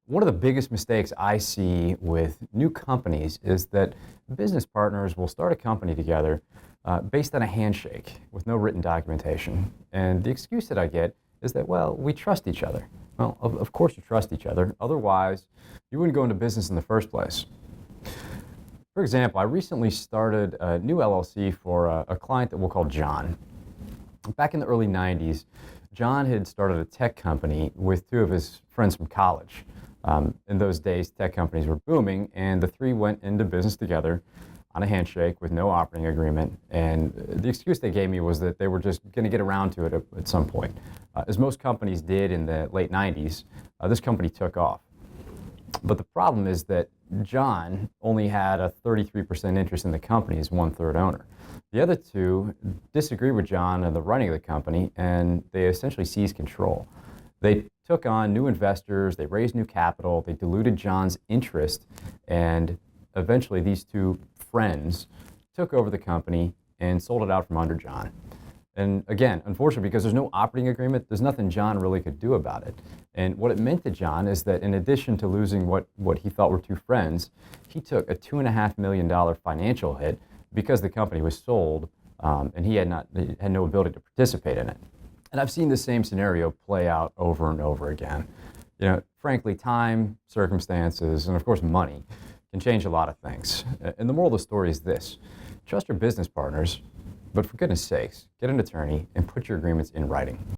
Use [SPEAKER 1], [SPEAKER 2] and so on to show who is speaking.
[SPEAKER 1] One of the biggest mistakes I see with new companies is that business partners will start a company together based on a handshake with no written documentation. And the excuse that I get is that, well, we trust each other. Well, of course you trust each other. Otherwise, you wouldn't go into business in the first place. For example, I recently started a new LLC for a client that we'll call John. Back in the early 90s, John had started a tech company with two of his friends from college. In those days, tech companies were booming, and the three went into business together on a handshake with no operating agreement. And the excuse they gave me was that they were just going to get around to it at some point. As most companies did in the late 90s, this company took off. But the problem is that John only had a 33% interest in the company as one-third owner. The other two disagreed with John and the running of the company, and they essentially seized control. They took on new investors, they raised new capital, they diluted John's interest, and eventually these two friends took over the company and sold it out from under John. And again, unfortunately, because there's no operating agreement, there's nothing John really could do about it. And what it meant to John is that in addition to losing what he thought were two friends, he took a $2.5 million financial hit because the company was sold, and he had no ability to participate in it. And I've seen the same scenario play out over and over again. Frankly, time, circumstances, and of course money can change a lot of things. And the moral of the story is this: trust your business partners, but for goodness sakes, get an attorney and put your agreements in writing.